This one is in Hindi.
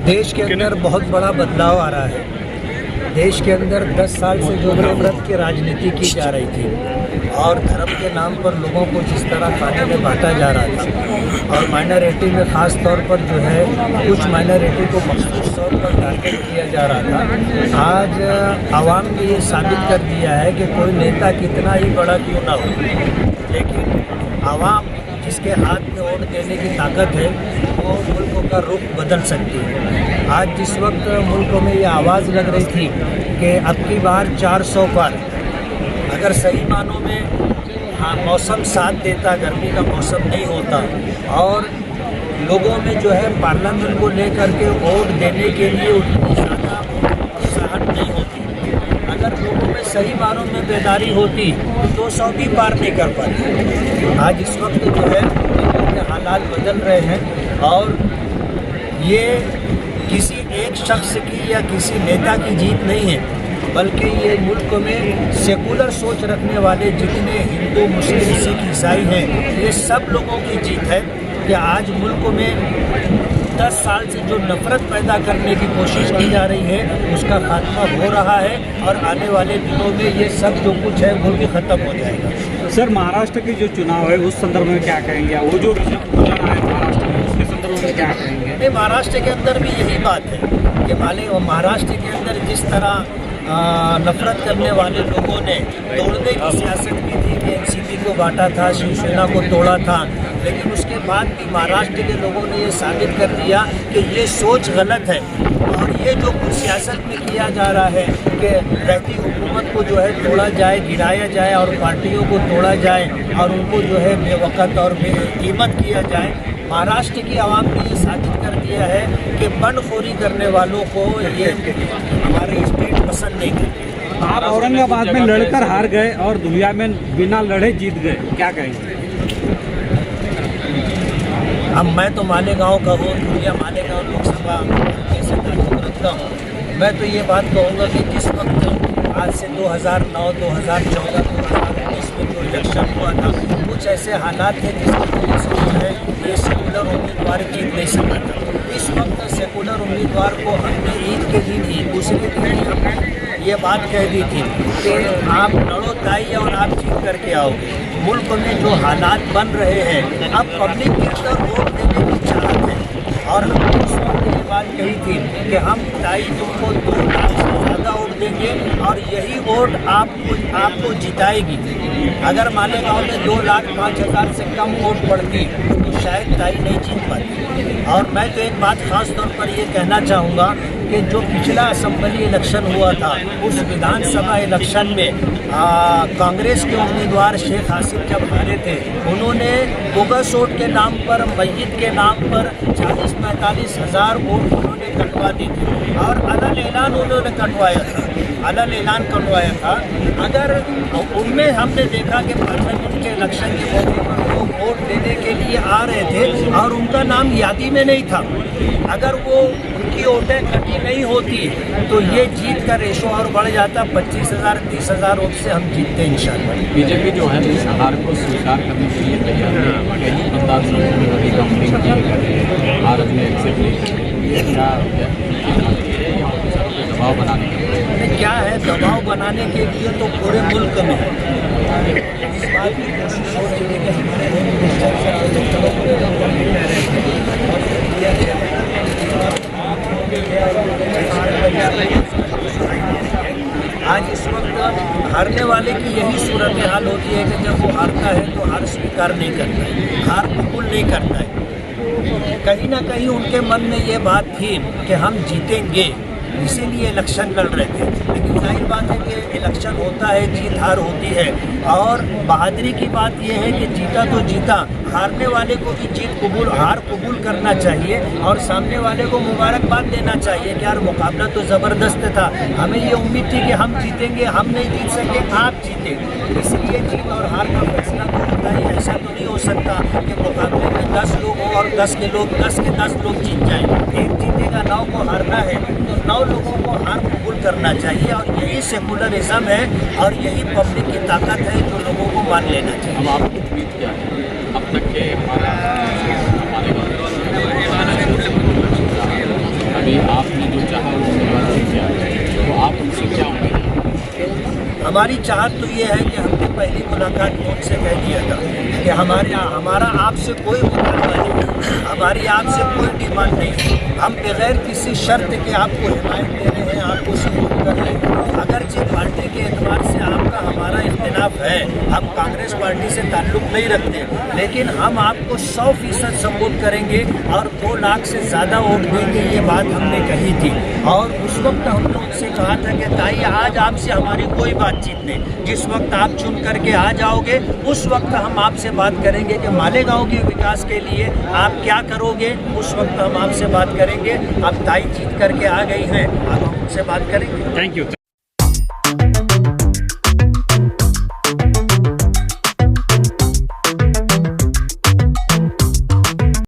देश के अंदर बहुत बड़ा बदलाव आ रहा है। देश के अंदर 10 साल से जो नफरत की राजनीति की जा रही थी और धर्म के नाम पर लोगों को जिस तरह खाने में बांटा जा रहा था और माइनॉरिटी में ख़ास तौर पर जो है कुछ माइनॉरिटी को मखसूस तौर पर टारगेट किया जा रहा था, आज आवाम ने ये साबित कर दिया है कि कोई नेता कितना ही बड़ा क्यों ना हो, लेकिन आवाम जिसके हाथ में वोट देने की ताकत है वो मुल्क का रुख बदल सकती है। आज जिस वक्त मुल्क में ये आवाज़ लग रही थी कि अब की बार 400 पर अगर सही मानों में मौसम साथ देता, गर्मी का मौसम नहीं होता और लोगों में जो है पार्लियामेंट को लेकर के वोट देने के लिए उतनी ज़्यादा उत्साहट नहीं होती, अगर लोगों में सही मानों में बेदारी होती तो 200 भी पार नहीं कर पाती। आज इस वक्त जो है हालात बदल रहे हैं और ये किसी एक शख्स की या किसी नेता की जीत नहीं है, बल्कि ये मुल्क में सेकुलर सोच रखने वाले जितने हिंदू, मुस्लिम, सिख, ईसाई हैं, ये सब लोगों की जीत है कि आज मुल्क में 10 साल से जो नफरत पैदा करने की कोशिश की जा रही है उसका खात्मा हो रहा है और आने वाले दिनों में ये सब जो कुछ है वो भी ख़त्म हो जाएगा। सर, महाराष्ट्र के जो चुनाव है उस संदर्भ में क्या कहेंगे? वो जो रिजल्ट हो रहा है महाराष्ट्र में उसके संदर्भ में क्या कहेंगे? नहीं, महाराष्ट्र के अंदर भी यही बात है कि महाराष्ट्र के अंदर जिस तरह नफरत करने वाले लोगों ने तोड़ने की सियासत की थी कि एनसीपी को बांटा था, शिवसेना को तोड़ा था, लेकिन उसके बाद भी महाराष्ट्र के लोगों ने ये साबित कर दिया कि ये सोच गलत है और ये जो कुछ सियासत में किया जा रहा है कि रहती हुकूमत को जो है तोड़ा जाए, गिराया जाए और पार्टियों को तोड़ा जाए और उनको जो है बेवकत और बेकीमत किया जाए, महाराष्ट्र की आवाम ने ये साबित कर दिया है कि बंडखोरी करने वालों को ये हमारे स्टेट पसंद नहीं करती। आप औरंगाबाद में लड़कर हार गए और दुनिया में बिना लड़े जीत गए, क्या कहेंगे? अब मैं तो मालेगांव का हूँ, दुनिया मालेगांव लोकसभा कैसे ताल्लुक रखता हूँ। मैं तो ये बात कहूँगा कि जिस वक्त आज से 2009, 2014, 2019 में जो इलेक्शन हुआ था कुछ ऐसे हालात थे जिसकी वजह से जो है ये सेकुलर उम्मीदवार जीत नहीं सका था। इस वक्त सेकुलर उम्मीदवार को हमने ईद के दिन ही दूसरे दिन हमने ये बात कह दी थी कि आप लड़ो ताई और आप जीत करके आओगे। मुल्क में जो हालात बन रहे हैं अब पब्लिक के अंदर वोट देने की चाहत है और हमने उस वक्त ये बात कही थी कि हम ताई तुमको 2 लाख से ज़्यादा वोट देंगे और यही वोट आपको जिताएगी। अगर मालेगांव में 2,05,000 से कम वोट पड़ती तो शायद ताई नहीं जीत पाती। और मैं तो एक बात ख़ास तौर पर ये कहना चाहूँगा कि जो पिछला असेंबली इलेक्शन हुआ था उस विधानसभा इलेक्शन में कांग्रेस के उम्मीदवार शेख हासिफ जब हारे थे उन्होंने बोगस वोट के नाम पर, मस्जिद के नाम पर 40-45 हज़ार वोट उन्होंने कटवा दी थी और अलग ऐलान उन्होंने कटवाया था। अगर उनमें हमने देखा कि पार्लियामेंट के इलेक्शन के मौके पर वो वोट देने के लिए आ रहे थे और उनका नाम यादी में नहीं था, अगर वो उनकी वोटें कटी नहीं होती तो ये जीत का रेशो और बढ़ जाता, 25,000 30,000 वोट से हम जीतते इंशाल्लाह। बीजेपी जो है इस हार को स्वीकार करने के लिए तैयार है, कई मतदान समूह में बड़ी काउंटिंग की भारत में एक्सेप्ट नहीं दबाव बनाने के लिए क्या है, दबाव बनाने के लिए तो पूरे मुल्क में इस बात की कोशिश हो रही है कि आज इस वक्त हारने वाले की यही सूरत हाल होती है कि जब वो हारता है तो हार स्वीकार नहीं करता है, हार कबूल नहीं करता है। कहीं ना कहीं उनके मन में ये बात थी कि हम जीतेंगे, इसीलिए इलेक्शन लड़ रहे थे, लेकिन जाहिर बात है कि इलेक्शन होता है, जीत हार होती है और बहादुरी की बात यह है कि जीता तो जीता, हारने वाले को भी हार कबूल करना चाहिए और सामने वाले को मुबारकबाद देना चाहिए कि यार मुकाबला तो ज़बरदस्त था, हमें ये उम्मीद थी कि हम जीतेंगे, हम नहीं जीत सके, आप जीते। इसलिए जीत और हार का फैसला तो होता ही, ऐसा तो नहीं हो सकता कि मुकाबले में 10 लोग हो और 10 के 10 लोग जीत जाएँ। एक जीतेगा, 9 को हारना है तो 9 लोगों को हार कबूल करना चाहिए और यही सेकुलरिज्म है और यही पब्लिक की ताकत है जो लोगों को मान लेना चाहिए। अब आपकी उम्मीद क्या है अब तक के हमारा कि आपने जो चाहा वो उम्मीदवार चुन किया, तो आप उनसे क्या उम्मीद है? हमारी चाहत तो ये है कि हमने पहली मुलाकात में उनसे कह दिया था कि हमारा आपसे कोई मुकाबला नहीं, हमारी आपसे कोई डिमांड नहीं, हम बगैर किसी शर्त के आपको हिमायत दे रहे हैं, आपको सपोर्ट कर रहे हैं। अगरचे पार्टी के एतबार से आपका हमारा इख्तिलाफ है, हम कांग्रेस पार्टी से ताल्लुक़ नहीं रखते, लेकिन हम आपको 100% सपोर्ट करेंगे और 2 लाख से ज़्यादा वोट देंगे, ये बात हमने कही थी। और उस वक्त हमने उनसे कहा था कि ताई आज आपसे हमारी कोई बातचीत नहीं, जिस वक्त आप चुन करके आ जाओगे उस वक्त हम आपसे बात करेंगे कि मालेगांव के विकास के लिए आप क्या करोगे, उस वक्त हम आपसे बात करेंगे। अब ताई जीत करके आ गई हैं, अब हम उनसे बात करेंगे। Thank you.